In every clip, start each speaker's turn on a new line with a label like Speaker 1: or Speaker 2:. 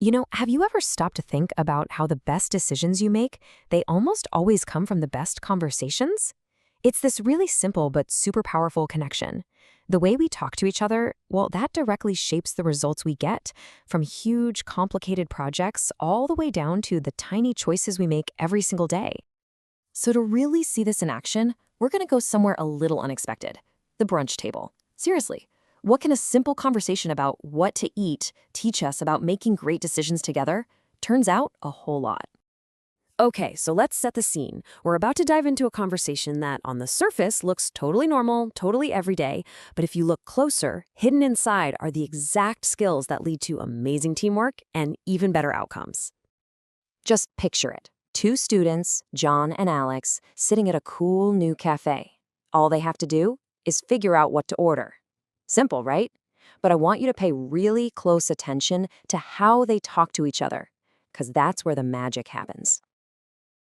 Speaker 1: Have you ever stopped to think about how the best decisions you make, they almost always come from the best conversations? It's this really simple but super powerful connection. The way we talk to each other, well, that directly shapes the results we get, from huge, complicated projects all the way down to the tiny choices we make every single day. So to really see this in action, we're going to go somewhere a little unexpected. The brunch table. Seriously, what can a simple conversation about what to eat teach us about making great decisions together? Turns out, a whole lot. Okay, so let's set the scene. We're about to dive into a conversation that, on the surface, looks totally normal, totally everyday, but if you look closer, hidden inside are the exact skills that lead to amazing teamwork and even better outcomes. Just picture it. Two students, John and Alex, sitting at a cool new cafe. All they have to do is figure out what to order. Simple, right? But I want you to pay really close attention to how they talk to each other, because that's where the magic happens.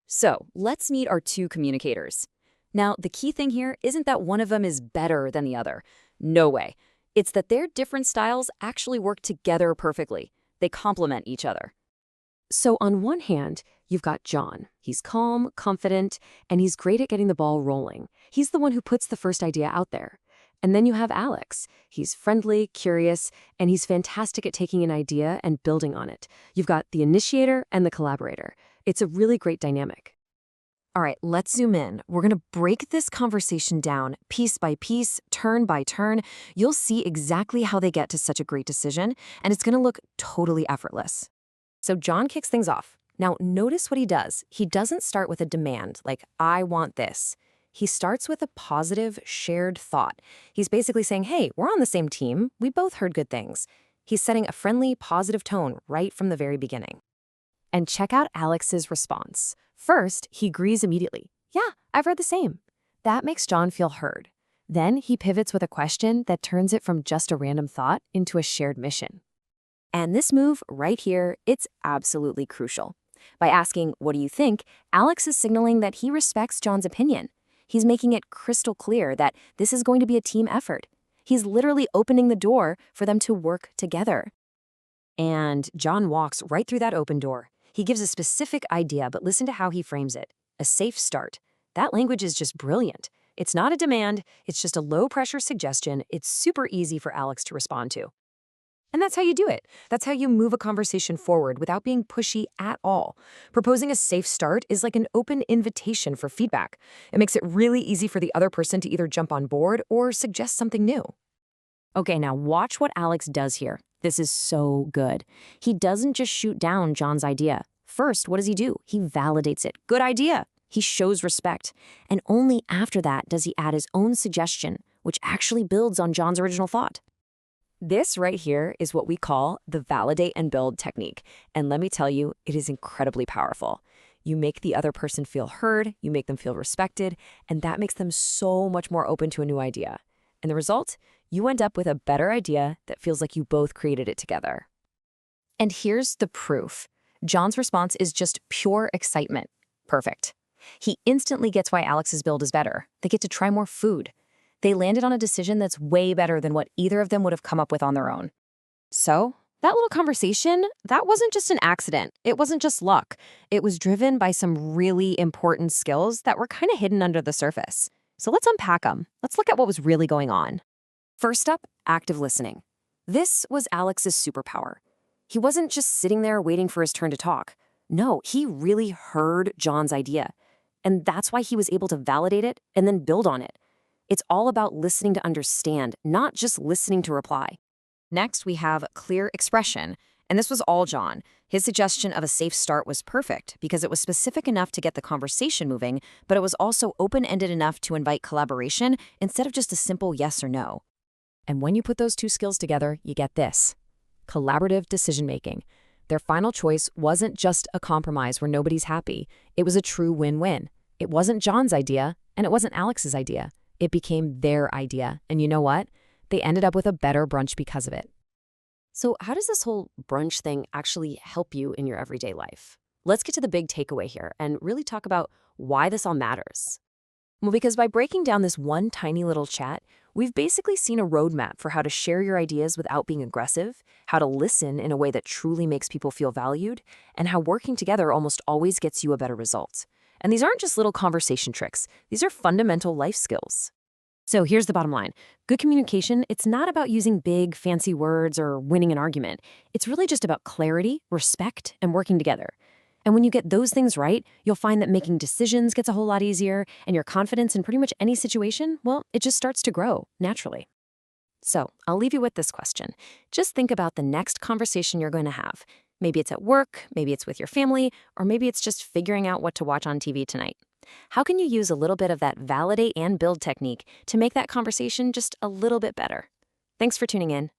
Speaker 1: So, let's meet our two communicators. Now, the key thing here isn't that one of them is better than the other. No way. It's that their different styles actually work together perfectly. They complement each other. So on one hand, you've got John. He's calm, confident, and he's great at getting the ball rolling. He's the one who puts the first idea out there. And then you have Alex. He's friendly, curious, and he's fantastic at taking an idea and building on it. You've got the initiator and the collaborator. It's a really great dynamic. All right, let's zoom in. We're going to break this conversation down piece by piece, turn by turn. You'll see exactly how they get to such a great decision, and it's going to look totally effortless. So John kicks things off. Now, notice what he does. He doesn't start with a demand, like, I want this. He starts with a positive, shared thought. He's basically saying, hey, we're on the same team. We both heard good things. He's setting a friendly, positive tone right from the very beginning. And check out Alex's response. First, he agrees immediately. Yeah, I've read the same. That makes John feel heard. Then he pivots with a question that turns it from just a random thought into a shared mission. And this move right here, it's absolutely crucial. By asking, what do you think, Alex is signaling that he respects John's opinion. He's making it crystal clear that this is going to be a team effort. He's literally opening the door for them to work together. And John walks right through that open door. He gives a specific idea, but listen to how he frames it. A safe start. That language is just brilliant. It's not a demand, it's just a low-pressure suggestion. It's super easy for Alex to respond to. And that's how you do it. That's how you move a conversation forward without being pushy at all. Proposing a safe start is like an open invitation for feedback. It makes it really easy for the other person to either jump on board or suggest something new. Okay, now watch what Alex does here. This is so good. He doesn't just shoot down John's idea. First, what does he do? He validates it. Good idea. He shows respect. And only after that does he add his own suggestion, which actually builds on John's original thought. This right here is what we call the validate and build technique. And let me tell you, it is incredibly powerful. You make the other person feel heard, you make them feel respected, and that makes them so much more open to a new idea. And the result? You end up with a better idea that feels like you both created it together. And here's the proof. John's response is just pure excitement. Perfect. He instantly gets why Alex's build is better. They get to try more food. They landed on a decision that's way better than what either of them would have come up with on their own. So, that little conversation, that wasn't just an accident. It wasn't just luck. It was driven by some really important skills that were kind of hidden under the surface. So let's unpack them. Let's look at what was really going on. First up, active listening. This was Alex's superpower. He wasn't just sitting there waiting for his turn to talk. No, he really heard John's idea. And that's why he was able to validate it and then build on it. It's all about listening to understand, not just listening to reply. Next, we have clear expression. And this was all John. His suggestion of a safe start was perfect because it was specific enough to get the conversation moving, but it was also open-ended enough to invite collaboration instead of just a simple yes or no. And when you put those two skills together, you get this. Collaborative decision-making. Their final choice wasn't just a compromise where nobody's happy. It was a true win-win. It wasn't John's idea, and it wasn't Alex's idea. It became their idea. And you know what? They ended up with a better brunch because of it. So how does this whole brunch thing actually help you in your everyday life? Let's get to the big takeaway here and really talk about why this all matters. Well, because by breaking down this one tiny little chat, We've basically seen a roadmap for how to share your ideas without being aggressive, how to listen in a way that truly makes people feel valued, and how working together almost always gets you a better result. And these aren't just little conversation tricks, these are fundamental life skills. So here's the bottom line. Good communication, it's not about using big, fancy words or winning an argument. It's really just about clarity, respect, and working together. And when you get those things right, you'll find that making decisions gets a whole lot easier, and your confidence in pretty much any situation, well, it just starts to grow naturally. So I'll leave you with this question. Just think about the next conversation you're going to have. Maybe it's at work, maybe it's with your family, or maybe it's just figuring out what to watch on TV tonight. How can you use a little bit of that validate and build technique to make that conversation just a little bit better? Thanks for tuning in.